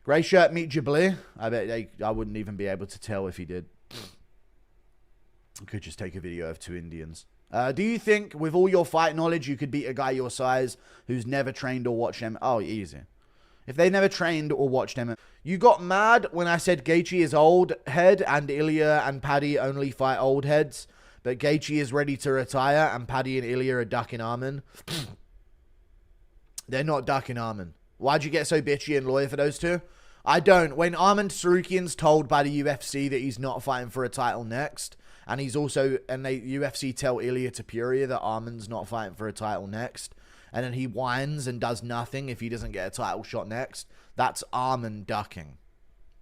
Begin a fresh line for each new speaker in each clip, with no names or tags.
Grey shirt meet Ghibli. I wouldn't even be able to tell if he did. I could just take a video of 2 Indians. Do you think with all your fight knowledge you could beat a guy your size who's never trained or watched him? Oh, easy. If they never trained or watched him. You got mad when I said Gaethje is old head and Ilya and Paddy only fight old heads, but Gaethje is ready to retire and Paddy and Ilya are ducking Armin. They're not ducking Armin. Why'd you get so bitchy and loyal for those two? I don't. When Armin Sarukian's told by the UFC that he's not fighting for a title next, and he's also, and they UFC tell Ilya Tapuria that Armin's not fighting for a title next, and then he whines and does nothing if he doesn't get a title shot next, that's Armin ducking.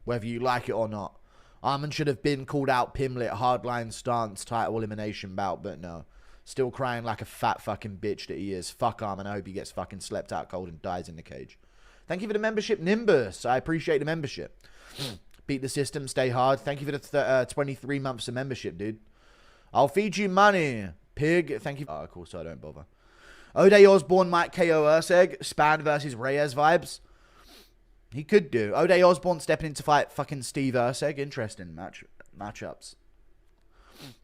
Whether you like it or not. Armin should have been called out Pimlet, hardline stance, title elimination bout, but no. Still crying like a fat fucking bitch that he is. Fuck Armin. I hope he gets fucking slept out cold and dies in the cage. Thank you for the membership, Nimbus. I appreciate the membership. Beat the system, stay hard. Thank you for the 23 months of membership, dude. I'll feed you money, pig. Thank you. Oh, cool, so I don't bother. O'Day Osborne might KO Urseg. Span versus Reyes vibes. He could do. O'Day Osborne stepping in to fight fucking Steve Urseg. Interesting matchups.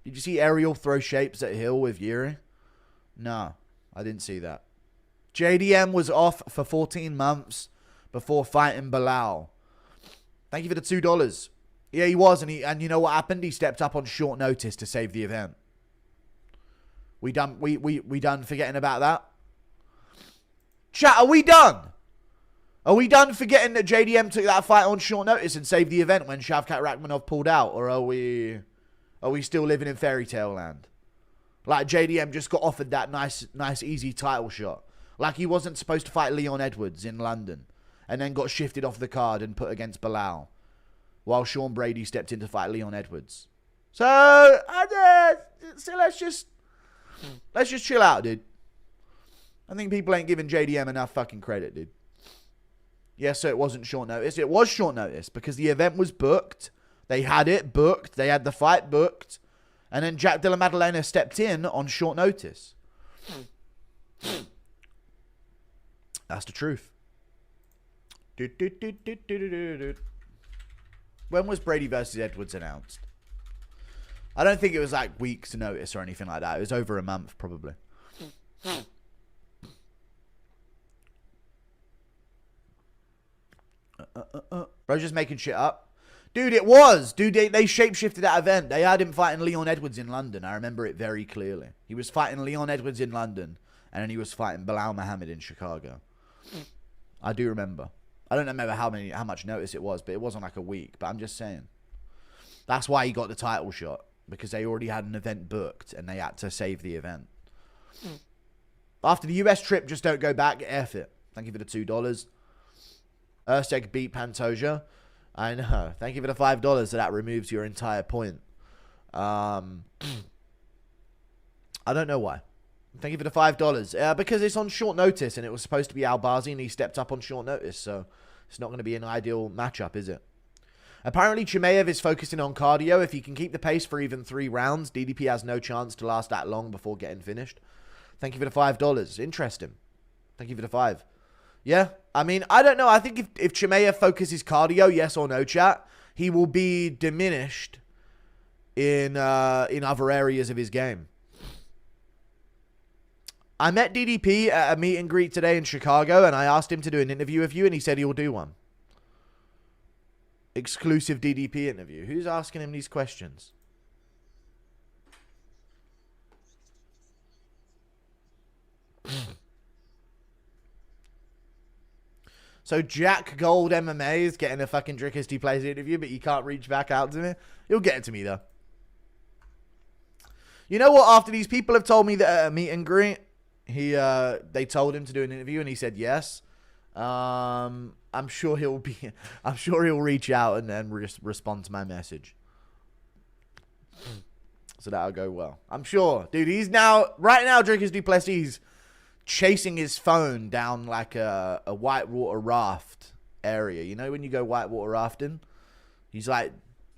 Did you see Ariel throw shapes at Hill with Yuri? No, I didn't see that. JDM was off for 14 months before fighting Bilal. Thank you for the $2. Yeah, he was, and you know what happened? He stepped up on short notice to save the event. We done forgetting about that? Chat, are we done? Are we done forgetting that JDM took that fight on short notice and saved the event when Shavkat Rakhmonov pulled out? Or are we still living in fairy tale land? Like JDM just got offered that nice easy title shot. Like he wasn't supposed to fight Leon Edwards in London and then got shifted off the card and put against Bilal while Sean Brady stepped in to fight Leon Edwards. So let's just chill out, dude. I think people ain't giving JDM enough fucking credit, dude. Yes, so it wasn't short notice. It was short notice because the event was booked. They had it booked. They had the fight booked. And then Jack Della Maddalena stepped in on short notice. That's the truth. When was Brady versus Edwards announced? I don't think it was like weeks notice or anything like that. It was over a month, probably. Bro, just making shit up. Dude, it was. Dude, they shapeshifted that event. They had him fighting Leon Edwards in London. I remember it very clearly. He was fighting Leon Edwards in London, and then he was fighting Bilal Muhammad in Chicago. I do remember. I don't remember how much notice it was, but it wasn't like a week. But I'm just saying. That's why he got the title shot. Because they already had an event booked, and they had to save the event. After the US trip, just don't go back. F it. Thank you for the $2. Urseg beat Pantoja. I know. Thank you for the $5. So that removes your entire point. I don't know why. Thank you for the $5. Because it's on short notice, and it was supposed to be Albazi, and he stepped up on short notice. So it's not going to be an ideal matchup, is it? Apparently, Chimaev is focusing on cardio. If he can keep the pace for even 3 rounds, DDP has no chance to last that long before getting finished. Thank you for the $5. Interesting. Thank you for the 5. Yeah, I mean, I don't know. I think if Chimaev focuses cardio, yes or no, chat, he will be diminished in other areas of his game. I met DDP at a meet and greet today in Chicago, and I asked him to do an interview with you, and he said he'll do one. Exclusive DDP interview. Who's asking him these questions? So Jack Gold MMA is getting a fucking Drickisti Plays interview, but you can't reach back out to me. He'll get it to me, though. You know what? After these people have told me that at a meet and greet, they told him to do an interview, and he said yes. I'm sure he'll reach out and then respond to my message. So that'll go well. I'm sure. Dude, right now, Drickus Duplessis chasing his phone down like a whitewater raft area. You know when you go whitewater rafting? He's like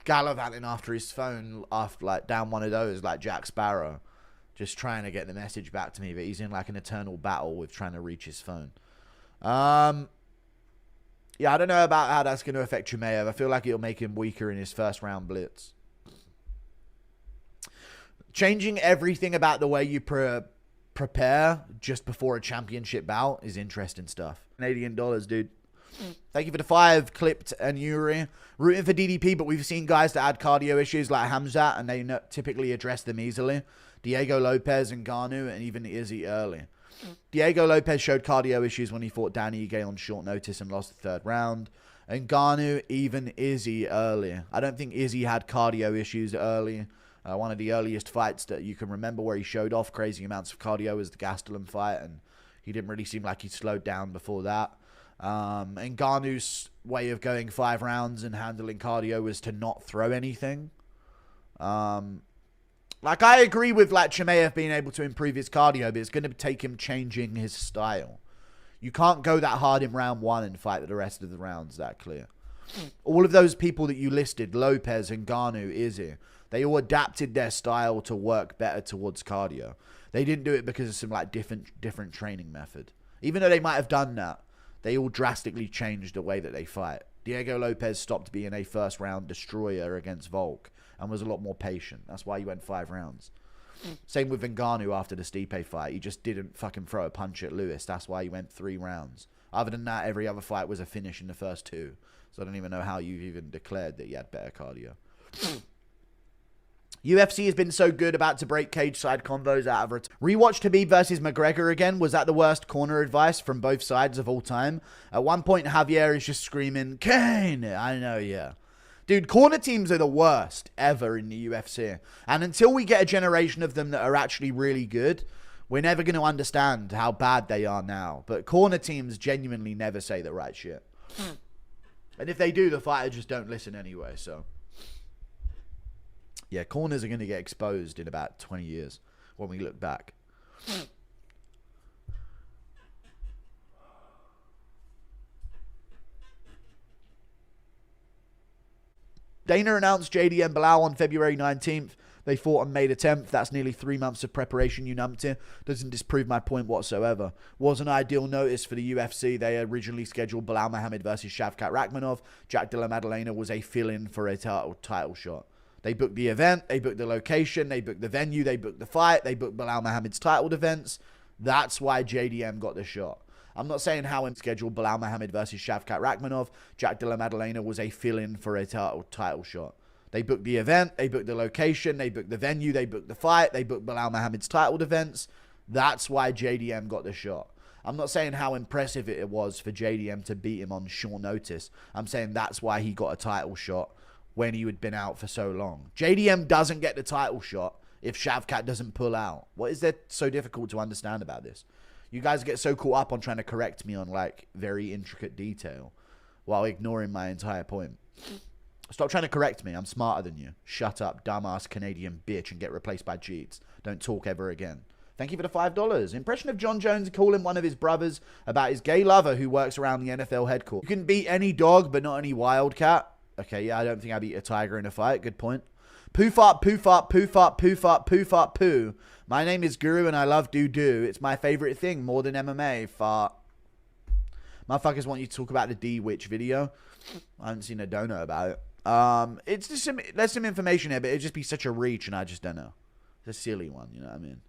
gallivanting after his phone, like down one of those, like Jack Sparrow. Just trying to get the message back to me, but he's in like an eternal battle with trying to reach his phone. Yeah, I don't know about how that's going to affect Chimaev. I feel like it'll make him weaker in his first round blitz. Changing everything about the way you prepare just before a championship bout is interesting stuff. Canadian dollars, dude. Thank you for the 5, Clipped and Yuri. Rooting for DDP, but we've seen guys that had cardio issues like Hamzat, and they typically address them easily. Diego Lopez and Ngannou, and even Izzy early. Diego Lopez showed cardio issues when he fought Danny Ige on short notice and lost the 3rd round. And Ngannou, even Izzy early. I don't think Izzy had cardio issues early. One of the earliest fights that you can remember where he showed off crazy amounts of cardio was the Gastelum fight, and he didn't really seem like he slowed down before that. And Ngannou's way of going 5 rounds and handling cardio was to not throw anything. Like, I agree with, like, Chimaev being able to improve his cardio, but it's going to take him changing his style. You can't go that hard in round 1 and fight the rest of the rounds that clear. All of those people that you listed, Lopez and Ngannou, Izzy, they all adapted their style to work better towards cardio. They didn't do it because of some, like, different training method. Even though they might have done that, they all drastically changed the way that they fight. Diego Lopez stopped being a first-round destroyer against Volk and was a lot more patient. That's why he went 5 rounds. Same with Ngannou after the Stipe fight. He just didn't fucking throw a punch at Lewis. That's why he went 3 rounds. Other than that, every other fight was a finish in the first 2. So I don't even know how you've even declared that he had better cardio. UFC has been so good about to break cage side combos out of it. Rewatch Khabib versus McGregor again. Was that the worst corner advice from both sides of all time? At one point, Javier is just screaming, Kane! I know, yeah. Dude, corner teams are the worst ever in the UFC. And until we get a generation of them that are actually really good, we're never going to understand how bad they are now. But corner teams genuinely never say the right shit. And if they do, the fighters just don't listen anyway, so... Yeah, corners are going to get exposed in about 20 years when we look back. Dana announced JDM Bilal on February 19th. They fought on May the 10th. That's nearly 3 months of preparation, you numpty. Doesn't disprove my point whatsoever. Was an ideal notice for the UFC. They originally scheduled Bilal Muhammad versus Shavkat Rakhmonov. Jack de la Maddalena was a fill-in for a title shot. They booked the event, they booked the location, they booked the venue, they booked the fight, they booked Bilal Muhammad's title defense. That's why JDM got the shot. I'm not saying how in scheduled Bilal Muhammad versus Shavkat Rakhmonov. Jack de la Maddalena was a fill-in for a title shot. They booked the event, they booked the location, they booked the venue, they booked the fight, they booked Bilal Muhammad's title defense. That's why JDM got the shot. I'm not saying how impressive it was for JDM to beat him on short notice. I'm saying that's why he got a title shot when he had been out for so long. JDM doesn't get the title shot if Shavkat doesn't pull out. What is there so difficult to understand about this? You guys get so caught up on trying to correct me on, like, very intricate detail while ignoring my entire point. Stop trying to correct me. I'm smarter than you. Shut up, dumbass Canadian bitch, and get replaced by Jeets. Don't talk ever again. Thank you for the $5. Impression of John Jones calling one of his brothers about his gay lover who works around the NFL headquarters. You can beat any dog, but not any wildcat. Okay, yeah, I don't think I beat a tiger in a fight. Good point. Poof up, poof up, poof up, poof up, poof up, poo. My name is Guru and I love doo-doo. It's my favorite thing more than MMA. Fart. Motherfuckers want you to talk about the D-Witch video. I haven't seen a dono about it. It's just there's some information here, but it'd just be such a reach and I just don't know. It's a silly one, you know what I mean?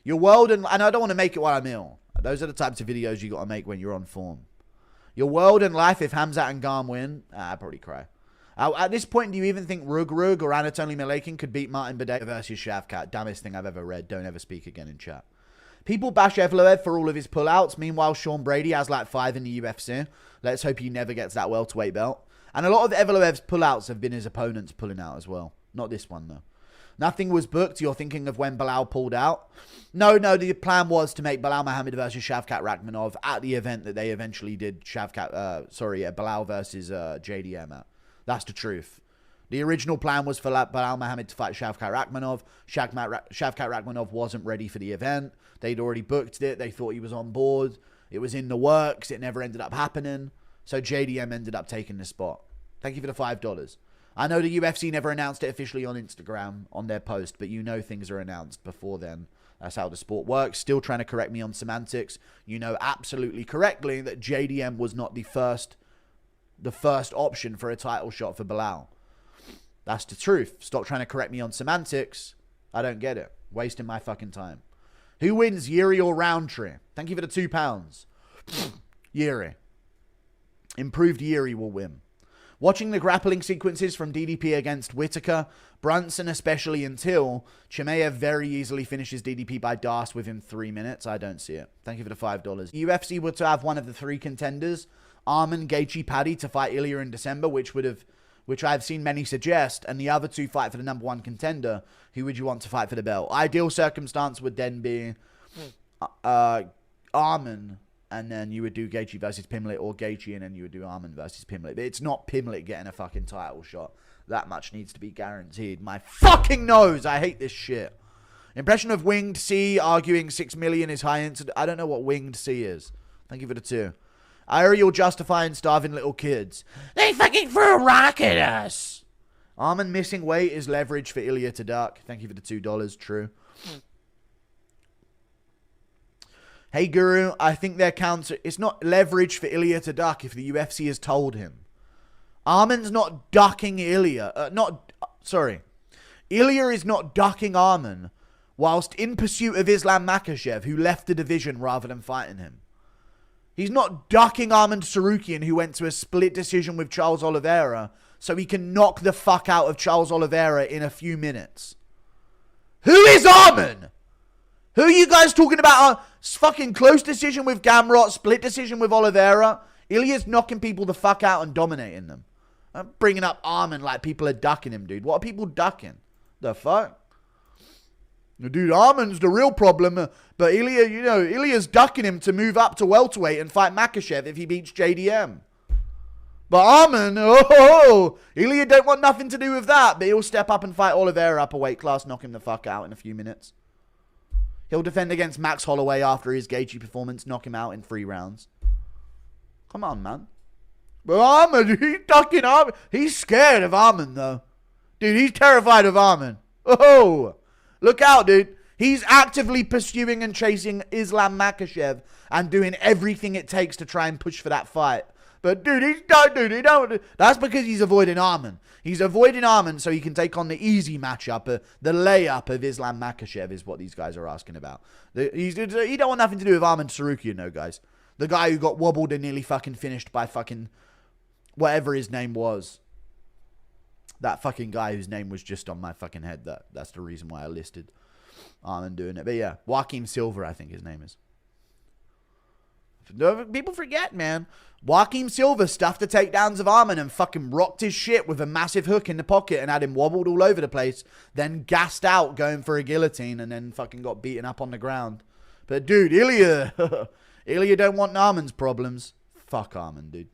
Your world and I don't want to make it while I'm ill. Those are the types of videos you got to make when you're on form. Your world and life if Hamzat and Garm win. I'd probably cry. At this point, do you even think Rug or Anatoly Malakin could beat Martin Bede versus Shavkat? Dumbest thing I've ever read. Don't ever speak again in chat. People bash Evloev for all of his pullouts. Meanwhile, Sean Brady has like 5 in the UFC. Let's hope he never gets that welterweight belt. And a lot of Evloev's pullouts have been his opponents pulling out as well. Not this one, though. Nothing was booked. You're thinking of when Bilal pulled out? No, the plan was to make Bilal Muhammad versus Shavkat Rakhmonov at the event that they eventually did Bilal versus JDM at. That's the truth. The original plan was for Bilal Muhammad to fight Shavkat Rakhmonov. Shavkat Rakhmonov wasn't ready for the event. They'd already booked it. They thought he was on board. It was in the works. It never ended up happening. So JDM ended up taking the spot. Thank you for the $5. I know the UFC never announced it officially on Instagram on their post, but you know things are announced before then. That's how the sport works. Still trying to correct me on semantics. You know absolutely correctly that JDM was not the first the first option for a title shot for Bilal. That's the truth. Stop trying to correct me on semantics. I don't get it. Wasting my fucking time. Who wins, Yuri or Roundtree? Thank you for the £2. Yuri. Improved Yuri will win. Watching the grappling sequences from DDP against Whitaker, Brunson especially until Chimaev very easily finishes DDP by DAS within 3 minutes. I don't see it. Thank you for the $5. UFC were to have one of the 3 contenders, Arman, Gaethje, Paddy, to fight Ilya in December, which I've seen many suggest, and the other 2 fight for the number 1 contender. Who would you want to fight for the belt? Ideal circumstance would then be Arman, and then you would do Gaethje versus Pimlet, or Gaethje, and then you would do Arman versus Pimlet. But it's not Pimlet getting a fucking title shot. That much needs to be guaranteed. My fucking nose! I hate this shit. Impression of Winged C arguing 6 million is high incident. I don't know what Winged C is. Thank you for the 2. Ariel justifying starving little kids. They fucking threw a rock at us. Arman missing weight is leverage for Ilya to duck. Thank you for the $2. True. Hey, Guru, I think their counter... It's not leverage for Ilya to duck if the UFC has told him. Arman's not ducking Ilya. Ilya is not ducking Arman whilst in pursuit of Islam Makhachev, who left the division rather than fighting him. He's not ducking Arman Tsarukyan, who went to a split decision with Charles Oliveira, so he can knock the fuck out of Charles Oliveira in a few minutes. Who is Arman? Who are you guys talking about? A fucking close decision with Gamrot, split decision with Oliveira. Ilya's knocking people the fuck out and dominating them. I'm bringing up Arman like people are ducking him, dude. What are people ducking? The fuck? Dude, Arman's the real problem, but Ilya, Ilya's ducking him to move up to welterweight and fight Makhachev if he beats JDM. But Arman, Ilya don't want nothing to do with that, but he'll step up and fight Oliveira up a weight class, knock him the fuck out in a few minutes. He'll defend against Max Holloway after his Gaethje performance, knock him out in 3 rounds. Come on, man. But Arman, he's ducking Arman. He's scared of Arman, though. Dude, he's terrified of Arman. Look out, dude. He's actively pursuing and chasing Islam Makhachev and doing everything it takes to try and push for that fight. But dude, that's because he's avoiding Arman. He's avoiding Arman so he can take on the easy matchup, the layup of Islam Makhachev is what these guys are asking about. He don't want nothing to do with Arman Tsarukyan, no, guys. The guy who got wobbled and nearly fucking finished by fucking whatever his name was. That fucking guy whose name was just on my fucking head. That's the reason why I listed Arman doing it. But yeah, Joaquim Silva, I think his name is. People forget, man. Joaquim Silva stuffed the takedowns of Arman and fucking rocked his shit with a massive hook in the pocket and had him wobbled all over the place. Then gassed out going for a guillotine and then fucking got beaten up on the ground. But dude, Ilya don't want Arman's problems. Fuck Arman, dude.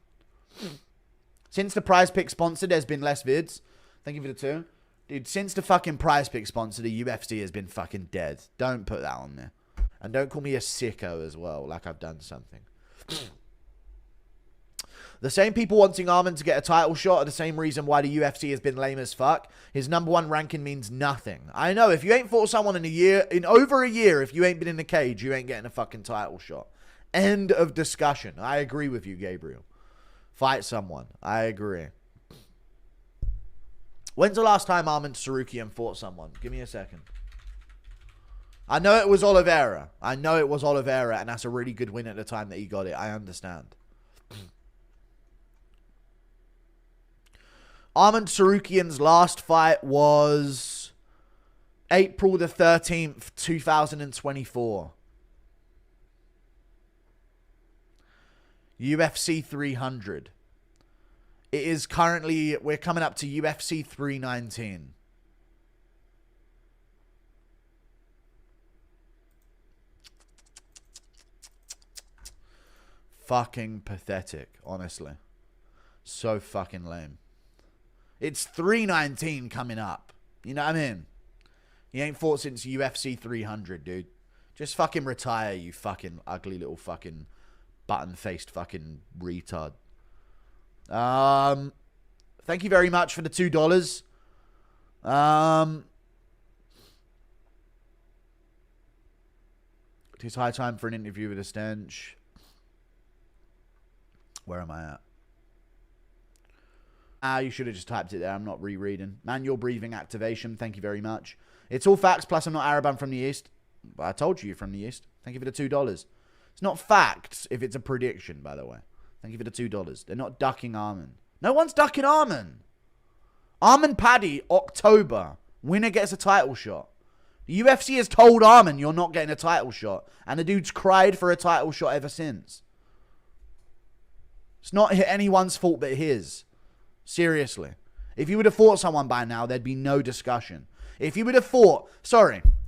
Since the Prize Pick sponsor, there's been less vids. Thank you for the 2. Dude, since the fucking Prize Pick sponsor, the UFC has been fucking dead. Don't put that on there. And don't call me a sicko as well, like I've done something. The same people wanting Arman to get a title shot are the same reason why the UFC has been lame as fuck. His number 1 ranking means nothing. I know, if you ain't fought someone in over a year, if you ain't been in the cage, you ain't getting a fucking title shot. End of discussion. I agree with you, Gabriel. Fight someone. I agree. When's the last time Arman Tsarukyan fought someone? Give me a second. I know it was Oliveira. And that's a really good win at the time that he got it. I understand. Arman Tsarukyan's last fight was April the 13th, 2024. UFC 300. It is currently, we're coming up to UFC 319. Fucking pathetic, honestly. So fucking lame. It's 319 coming up. You know what I mean? He ain't fought since UFC 300, dude. Just fucking retire, you fucking ugly little fucking button-faced fucking retard. Thank you very much for the $2. It is high time for an interview with a stench. Where am I at? You should have just typed it there. I'm not rereading. Manual breathing activation. Thank you very much. It's all facts. Plus, I'm not Arab. I'm from the East. But I told you you're from the East. Thank you for the $2. It's not facts if it's a prediction, by the way. Thank you for the $2. They're not ducking Armin. No one's ducking Armin. Armin Paddy, October. Winner gets a title shot. The UFC has told Armin you're not getting a title shot. And the dude's cried for a title shot ever since. It's not anyone's fault but his. Seriously. If you would have fought someone by now, there'd be no discussion. If you would have fought...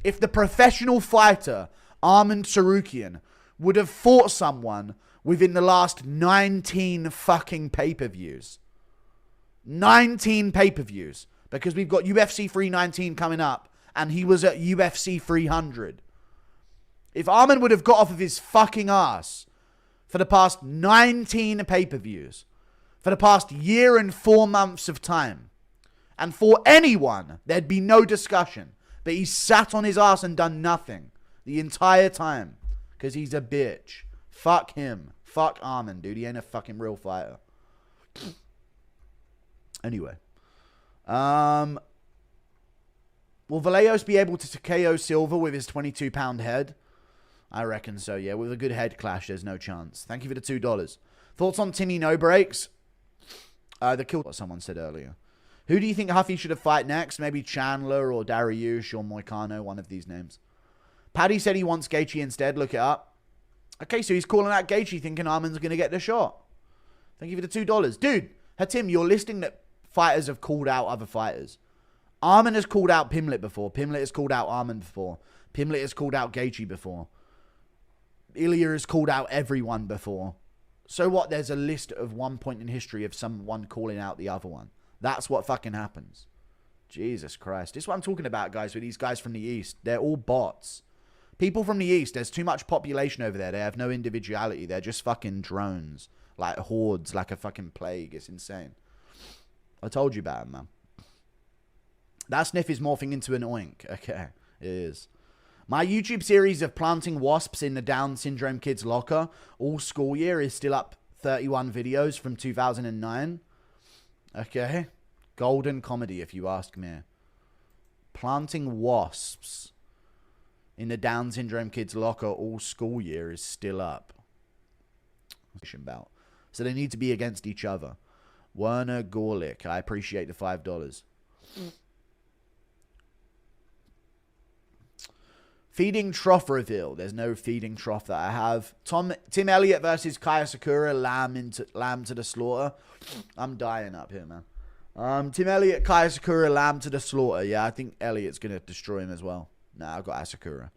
if the professional fighter, Armin Tsarukyan, would have fought someone within the last 19 fucking pay-per-views. 19 pay-per-views. Because we've got UFC 319 coming up. And he was at UFC 300. If Armin would have got off of his fucking ass for the past 19 pay-per-views, for the past year and 4 months of time, and for anyone, there'd be no discussion. But he sat on his ass and done nothing the entire time. Because he's a bitch. Fuck him. Fuck Armin, dude. He ain't a fucking real fighter. Anyway. Will Vallejos be able to KO Silva with his 22-pound head? I reckon so, yeah. With a good head clash, there's no chance. Thank you for the $2. Thoughts on Timmy No Breaks? The kill, what someone said earlier. Who do you think Huffy should have fight next? Maybe Chandler or Dariush or Moicano, one of these names. Paddy said he wants Gaethje instead. Look it up. Okay, so he's calling out Gaethje thinking Armin's going to get the shot. Thank you for the $2. Dude, Hatim, you're listing that fighters have called out other fighters. Armin has called out Pimlet before. Pimlet has called out Armin before. Pimlet has called out Gaethje before. Ilya has called out everyone before. So what? There's a list of one point in history of someone calling out the other one. That's what fucking happens. Jesus Christ. This is what I'm talking about, guys, with these guys from the East. They're all bots. People from the East, there's too much population over there. They have no individuality. They're just fucking drones. Like hordes, like a fucking plague. It's insane. I told you about it, man. That sniff is morphing into an oink. Okay, it is. My YouTube series of planting wasps in the Down syndrome kids' locker all school year is still up 31 videos from 2009. Okay. Golden comedy, if you ask me. Planting wasps in the Down syndrome kids' locker all school year is still up. So they need to be against each other. Werner Gorlick, I appreciate the $5. Feeding trough reveal. There's no feeding trough that I have. Tim Elliott versus Kaya Sakura. Lamb to the slaughter. I'm dying up here, man. Tim Elliott, Kaya Sakura, lamb to the slaughter. Yeah, I think Elliott's going to destroy him as well. Nah, I've got Asakura.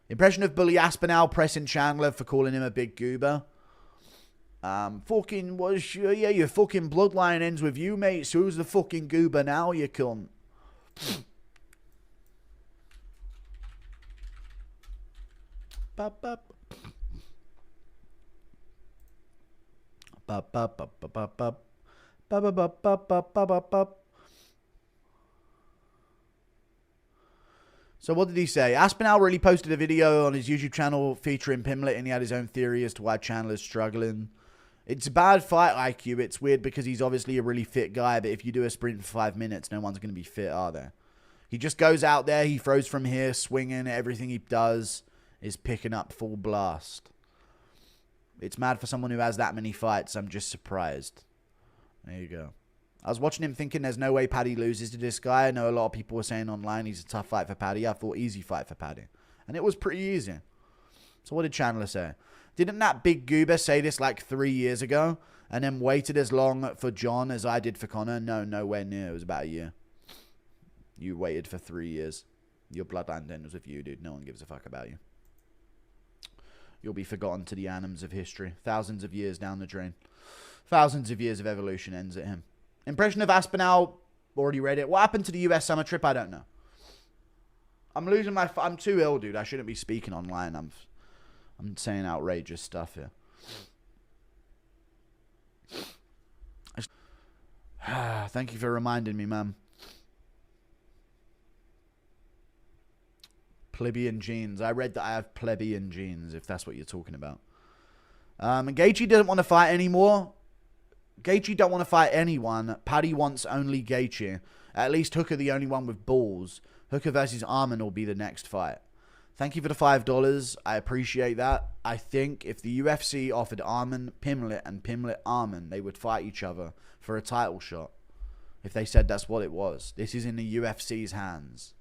Impression of Bully Aspinall pressing Chandler for calling him a big goober. Fucking was yeah, your fucking bloodline ends with you, mate. So who's the fucking goober now, you cunt? Bop, bop. Bop, bop, bop, bop, bop, bop. Bop, bop, bop, bop, bop, bop, bop. So what did he say? Aspinall really posted a video on his YouTube channel featuring Pimlet, and he had his own theory as to why Chandler's struggling. It's a bad fight IQ. It's weird because he's obviously a really fit guy, but if you do a sprint for 5 minutes, no one's going to be fit, are they? He just goes out there, he throws from here, swinging. Everything he does is picking up full blast. It's mad for someone who has that many fights. I'm just surprised. There you go. I was watching him thinking there's no way Paddy loses to this guy. I know a lot of people were saying online he's a tough fight for Paddy. I thought easy fight for Paddy. And it was pretty easy. So what did Chandler say? Didn't that big goober say this like 3 years ago? And then waited as long for John as I did for Connor? No, nowhere near. It was about a year. You waited for 3 years. Your bloodline ends with you, dude. No one gives a fuck about you. You'll be forgotten to the annals of history. Thousands of years down the drain. Thousands of years of evolution ends at him. Impression of Aspinall. Already read it. What happened to the US summer trip? I don't know. I'm losing my... I'm too ill, dude. I shouldn't be speaking online. I'm saying outrageous stuff here. Thank you for reminding me, man. Plebeian genes. I read that I have plebeian genes, if that's what you're talking about. Gaethje doesn't want to fight anymore. Gaethje don't want to fight anyone. Paddy wants only Gaethje. At least Hooker the only one with balls. Hooker versus Arman will be the next fight. Thank you for the $5. I appreciate that. I think if the UFC offered Arman Pimlet and Pimlet Arman, they would fight each other for a title shot. If they said that's what it was. This is in the UFC's hands.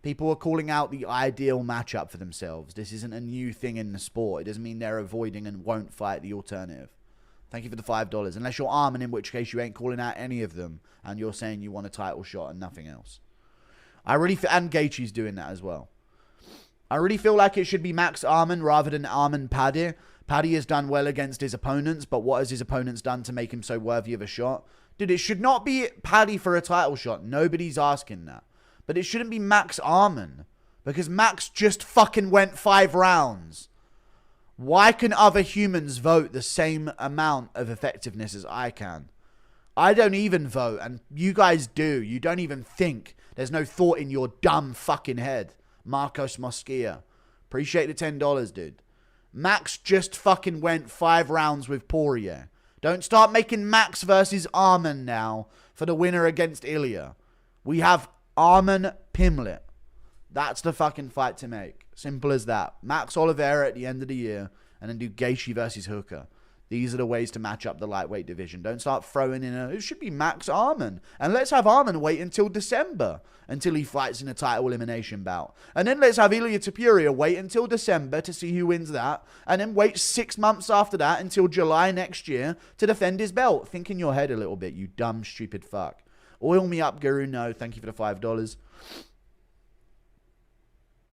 People are calling out the ideal matchup for themselves. This isn't a new thing in the sport. It doesn't mean they're avoiding and won't fight the alternative. Thank you for the $5. Unless you're Arman, in which case you ain't calling out any of them. And you're saying you want a title shot and nothing else. And Gaethje's doing that as well. I really feel like it should be Max Arman rather than Arman Paddy. Paddy has done well against his opponents, but what has his opponents done to make him so worthy of a shot? Dude, it should not be Paddy for a title shot. Nobody's asking that. But it shouldn't be Max Arman. Because Max just fucking went 5 rounds. Why can other humans vote the same amount of effectiveness as I can? I don't even vote, and you guys do. You don't even think. There's no thought in your dumb fucking head. Marcos Mosquia. Appreciate the $10, dude. Max just fucking went 5 rounds with Poirier. Don't start making Max versus Arman now for the winner against Ilya. We have Arman Pimlet. That's the fucking fight to make. Simple as that. Max Oliveira at the end of the year, and then do Gaethje versus Hooker. These are the ways to match up the lightweight division. Don't start throwing in it should be Max Arman. And let's have Arman wait until December until he fights in a title elimination bout. And then let's have Ilya Topuria wait until December to see who wins that. And then wait 6 months after that until July next year to defend his belt. Think in your head a little bit, you dumb, stupid fuck. Oil me up, Guru. No, thank you for the $5.